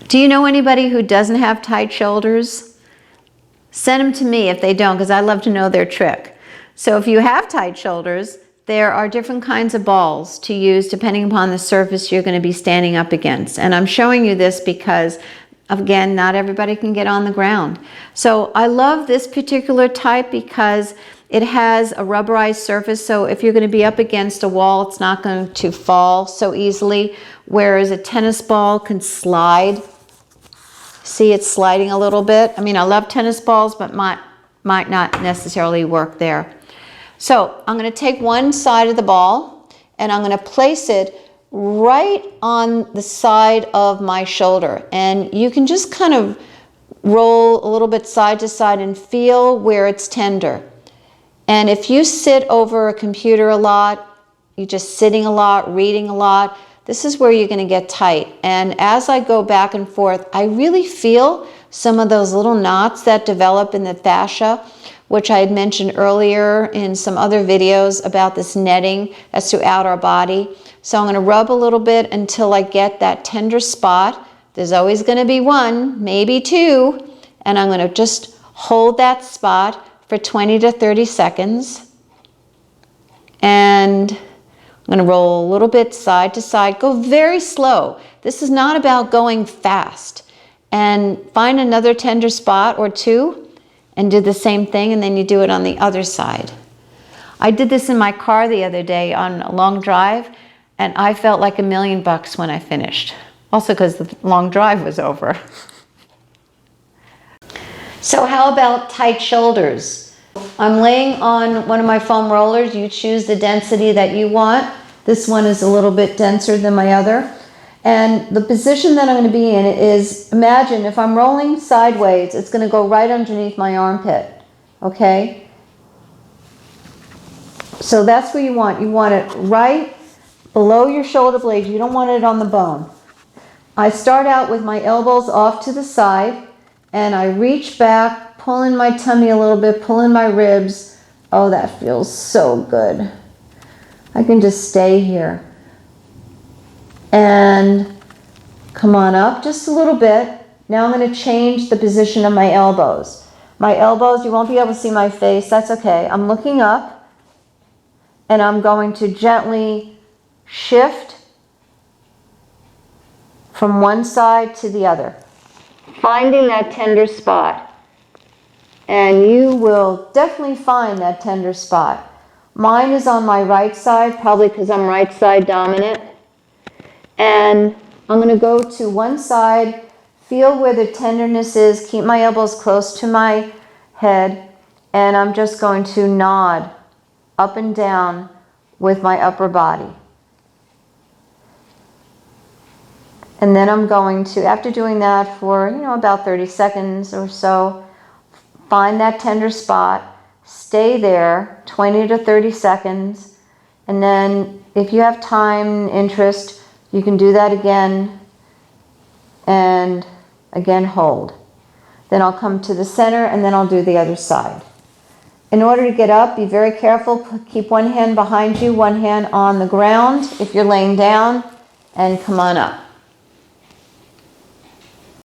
Do you know anybody who doesn't have tight shoulders? Send them to me if they don't, because I love to know their trick. So if you have tight shoulders, there are different kinds of balls to use depending upon the surface you're going to be standing up against. And I'm showing you this because, again, not everybody can get on the ground. So I love this particular type because it has a rubberized surface, so if you're going to be up against a wall, it's not going to fall so easily, whereas a tennis ball can slide. See, it's sliding a little bit. I mean, I love tennis balls, but might not necessarily work there. So I'm going to take one side of the ball and I'm going to place it right on the side of my shoulder. And you can just kind of roll a little bit side to side and feel where it's tender. And if you sit over a computer a lot, you're just sitting a lot, reading a lot, this is where you're going to get tight. And as I go back and forth, I really feel some of those little knots that develop in the fascia, which I had mentioned earlier in some other videos about this netting that's throughout our body. So I'm going to rub a little bit until I get that tender spot. There's always going to be one, maybe two, and I'm going to just hold that spot for 20 to 30 seconds. And I'm going to roll a little bit side to side. Go very slow. This is not about going fast. And find another tender spot or two and do the same thing, and then you do it on the other side. I did this in my car the other day on a long drive, and I felt like $1,000,000 when I finished. Also because the long drive was over. So how about tight shoulders? I'm laying on one of my foam rollers. You choose the density that you want. This one is a little bit denser than my other. And the position that I'm going to be in is, imagine if I'm rolling sideways, it's going to go right underneath my armpit. Okay? So that's where you want. You want it right below your shoulder blades. You don't want it on the bone. I start out with my elbows off to the side, and I reach back, pulling my tummy a little bit, pulling my ribs. Oh, that feels so good. I can just stay here. And come on up just a little bit. Now I'm going to change the position of my elbows. My elbows, you won't be able to see my face. That's okay. I'm looking up, and I'm going to gently shift from one side to the other, finding that tender spot. And you will definitely find that tender spot. Mine is on my right side, probably because I'm right side dominant. And I'm going to go to one side, feel where the tenderness is, keep my elbows close to my head, and I'm just going to nod up and down with my upper body. And then I'm going to, after doing that for, about 30 seconds or so, find that tender spot, stay there 20 to 30 seconds, and then if you have time and interest, you can do that again, and again hold. Then I'll come to the center, and then I'll do the other side. In order to get up, be very careful. Keep one hand behind you, one hand on the ground if you're laying down, and come on up.